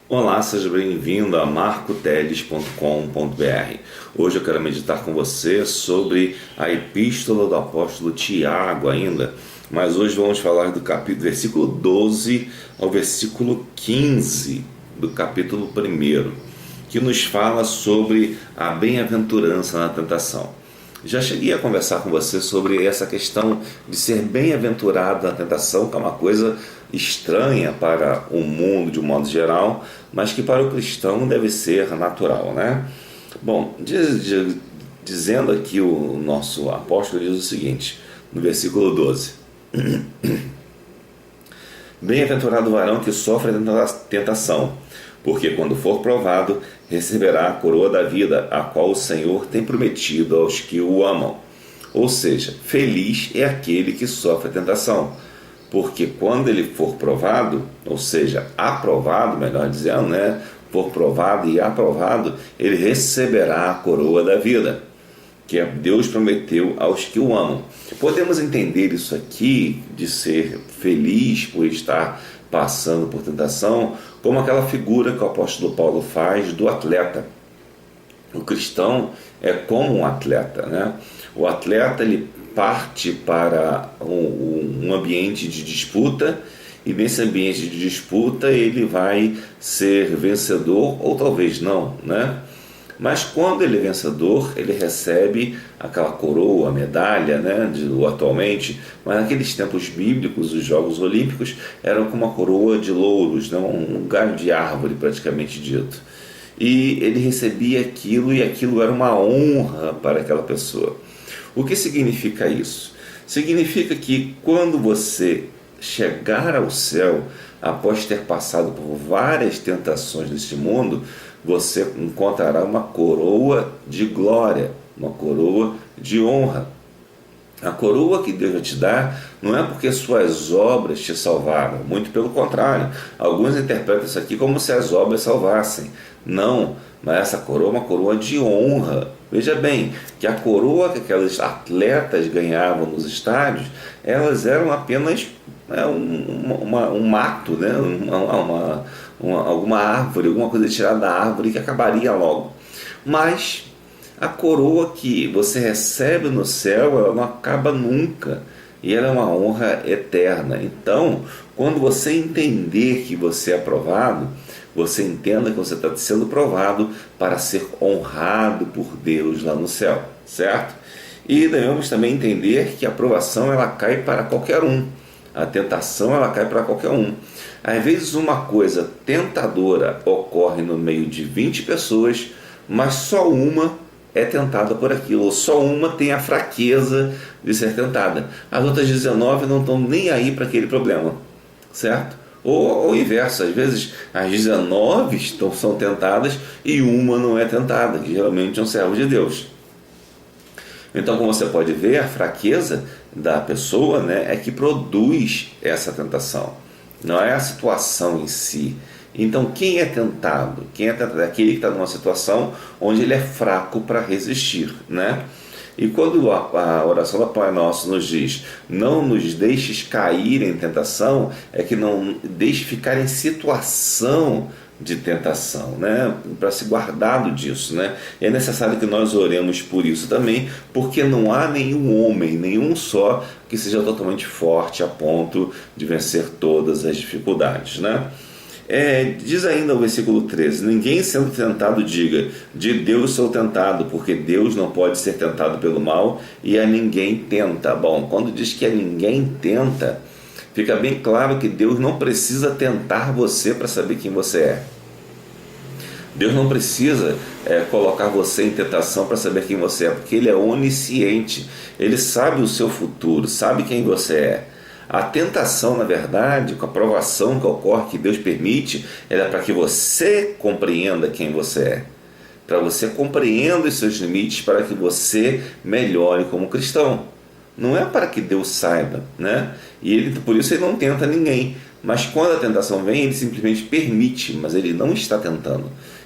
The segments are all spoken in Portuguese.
Olá, seja bem-vindo a marcoteles.com.br. Hoje eu quero meditar com você sobre a epístola do apóstolo Tiago ainda, mas hoje vamos falar do versículo 12 ao versículo 15 do capítulo 1, que nos fala sobre a bem-aventurança na tentação. Já cheguei a conversar com você sobre essa questão de ser bem-aventurado na tentação, que é uma coisa estranha para o mundo de um modo geral, mas que para o cristão deve ser natural, né? Bom, dizendo aqui o nosso apóstolo diz o seguinte, no versículo 12: Bem-aventurado o varão que sofre a tentação, porque quando for provado, receberá a coroa da vida, a qual o Senhor tem prometido aos que o amam. Ou seja, feliz é aquele que sofre a tentação, porque quando ele for provado, ou seja, aprovado, melhor dizendo, né? For provado e aprovado, ele receberá a coroa da vida, que Deus prometeu aos que o amam. Podemos entender isso aqui, de ser feliz por estar passando por tentação, como aquela figura que o apóstolo Paulo faz do atleta. O cristão é como um atleta, né? O atleta ele parte para um ambiente de disputa, e nesse ambiente de disputa ele vai ser vencedor ou talvez não, né? Mas quando ele é vencedor, ele recebe aquela coroa, a medalha, né, atualmente, mas naqueles tempos bíblicos, os Jogos Olímpicos eram com uma coroa de louros, né, um galho de árvore praticamente dito. E ele recebia aquilo e aquilo era uma honra para aquela pessoa. O que significa isso? Significa que quando você chegar ao céu, após ter passado por várias tentações deste mundo, você encontrará uma coroa de glória, uma coroa de honra. A coroa que Deus vai te dar não é porque suas obras te salvaram, muito pelo contrário. Alguns interpretam isso aqui como se as obras salvassem. Não, mas essa coroa é uma coroa de honra. Veja bem, que a coroa que aqueles atletas ganhavam nos estádios, elas eram apenas um mato, né? Alguma árvore, alguma coisa tirada da árvore que acabaria logo. Mas a coroa que você recebe no céu, ela não acaba nunca, e ela é uma honra eterna. Então, quando você entender que você é aprovado, você entenda que você está sendo provado para ser honrado por Deus lá no céu, certo? E devemos também entender que a aprovação ela cai para qualquer um. A tentação ela cai para qualquer um. Às vezes uma coisa tentadora ocorre no meio de 20 pessoas, mas só uma é tentada por aquilo, ou só uma tem a fraqueza de ser tentada. As outras 19 não estão nem aí para aquele problema, certo? Ou o inverso, às vezes as 19 são tentadas e uma não é tentada, que geralmente é um servo de Deus. Então, como você pode ver, a fraqueza da pessoa, né, é que produz essa tentação, não é a situação em si. Então, quem é tentado? Quem é tentado é aquele que está numa situação onde ele é fraco para resistir, né? E quando a oração do Pai Nosso nos diz, não nos deixes cair em tentação, é que não deixe ficar em situação de tentação, né? Para se guardar disso, né? E é necessário que nós oremos por isso também, porque não há nenhum homem, nenhum só, que seja totalmente forte a ponto de vencer todas as dificuldades, né? Diz ainda o versículo 13: ninguém sendo tentado diga, de Deus sou tentado, porque Deus não pode ser tentado pelo mal e a ninguém tenta. Bom, quando diz que a ninguém tenta, fica bem claro que Deus não precisa tentar você para saber quem você é. Deus não precisa colocar você em tentação para saber quem você é, porque Ele é onisciente, Ele sabe o seu futuro, sabe quem você é. A tentação, na verdade, com a provação que ocorre, que Deus permite, é para que você compreenda quem você é, para você compreenda os seus limites, para que você melhore como cristão. Não é para que Deus saiba, né? E por isso Ele não tenta ninguém. Mas quando a tentação vem, Ele simplesmente permite, mas Ele não está tentando.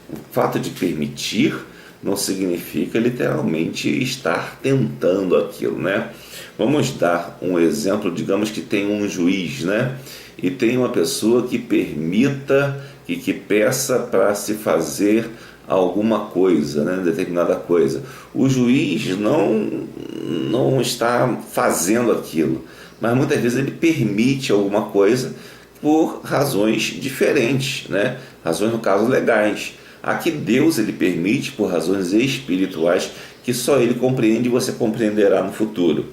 O fato de permitir não significa literalmente estar tentando aquilo, né? Vamos dar um exemplo, digamos que tem um juiz, né? E tem uma pessoa que permita e que peça para se fazer alguma coisa, né, determinada coisa. O juiz não está fazendo aquilo, mas muitas vezes ele permite alguma coisa por razões diferentes, né? Razões, no caso, legais. Aqui Deus ele permite por razões espirituais que só Ele compreende e você compreenderá no futuro.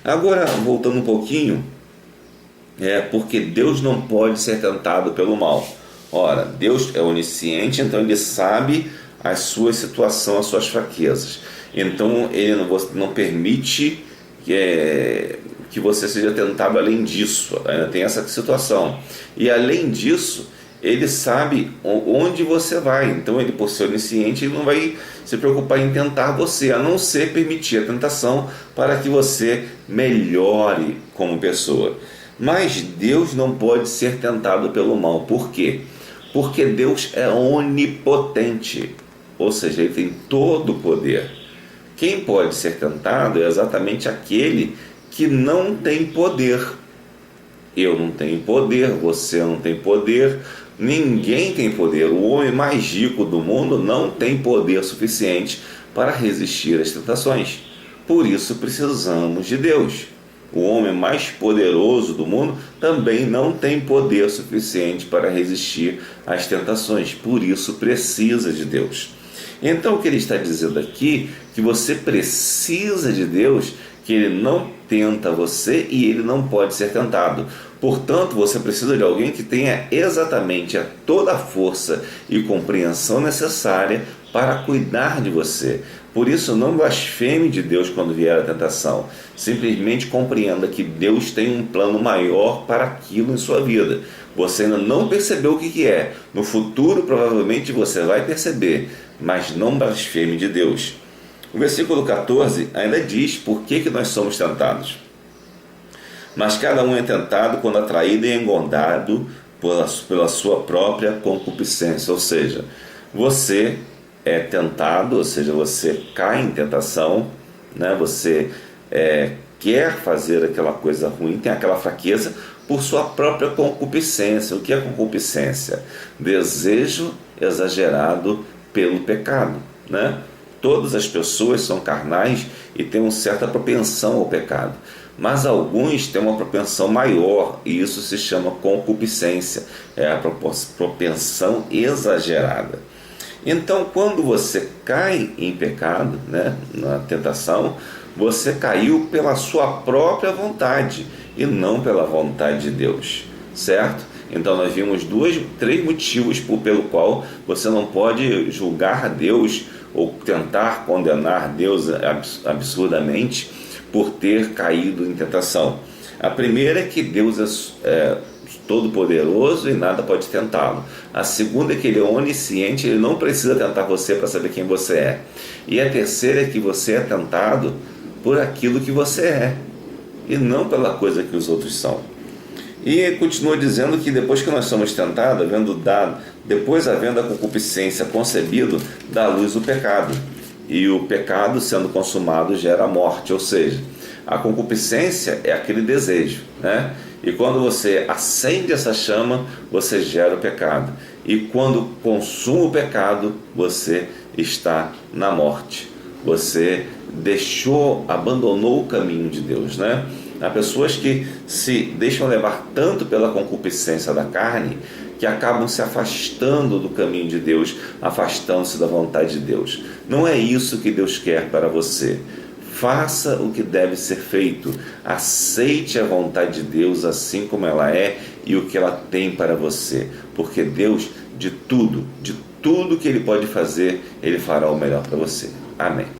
Agora, voltando um pouquinho, porque Deus não pode ser tentado pelo mal. Ora, Deus é onisciente, então Ele sabe a sua situação, as suas fraquezas. Então Ele não permite que você seja tentado além disso. Tem essa situação. E além disso, Ele sabe onde você vai. Então Ele, por ser onisciente, Ele não vai se preocupar em tentar você, a não ser permitir a tentação para que você melhore como pessoa. Mas Deus não pode ser tentado pelo mal. Por quê? Porque Deus é onipotente, ou seja, Ele tem todo o poder. Quem pode ser tentado é exatamente aquele que não tem poder. Eu não tenho poder, você não tem poder, ninguém tem poder. O homem mais rico do mundo não tem poder suficiente para resistir às tentações. Por isso precisamos de Deus. O homem mais poderoso do mundo também não tem poder suficiente para resistir às tentações. Por isso precisa de Deus. Então o que ele está dizendo aqui, que você precisa de Deus, que Ele não tenta você e Ele não pode ser tentado. Portanto, você precisa de alguém que tenha exatamente toda a força e compreensão necessária para cuidar de você. Por isso, não blasfeme de Deus quando vier a tentação. Simplesmente compreenda que Deus tem um plano maior para aquilo em sua vida. Você ainda não percebeu o que é. No futuro, provavelmente, você vai perceber. Mas não blasfeme de Deus. O versículo 14 ainda diz por que nós somos tentados. Mas cada um é tentado quando atraído e engordado pela sua própria concupiscência. Ou seja, você é tentado, ou seja, você cai em tentação, né? Você quer fazer aquela coisa ruim, tem aquela fraqueza por sua própria concupiscência. O que é concupiscência? Desejo exagerado pelo pecado, né? Todas as pessoas são carnais e têm uma certa propensão ao pecado, mas alguns têm uma propensão maior e isso se chama concupiscência, é a propensão exagerada. Então, quando você cai em pecado, né, na tentação, você caiu pela sua própria vontade e não pela vontade de Deus, certo? Então nós vimos três motivos pelo qual você não pode julgar Deus ou tentar condenar Deus absurdamente por ter caído em tentação. A primeira é que Deus é todo-poderoso e nada pode tentá-lo. A segunda é que Ele é onisciente, Ele não precisa tentar você para saber quem você é. E a terceira é que você é tentado por aquilo que você é e não pela coisa que os outros são. E continua dizendo que depois que nós somos tentados, depois havendo a concupiscência concebido, dá à luz o pecado. E o pecado, sendo consumado, gera a morte. Ou seja, a concupiscência é aquele desejo, né? E quando você acende essa chama, você gera o pecado. E quando consuma o pecado, você está na morte. Você abandonou o caminho de Deus, né? Há pessoas que se deixam levar tanto pela concupiscência da carne que acabam se afastando do caminho de Deus, afastando-se da vontade de Deus. Não é isso que Deus quer para você. Faça o que deve ser feito. Aceite a vontade de Deus assim como ela é e o que ela tem para você. Porque Deus, de tudo que Ele pode fazer, Ele fará o melhor para você. Amém.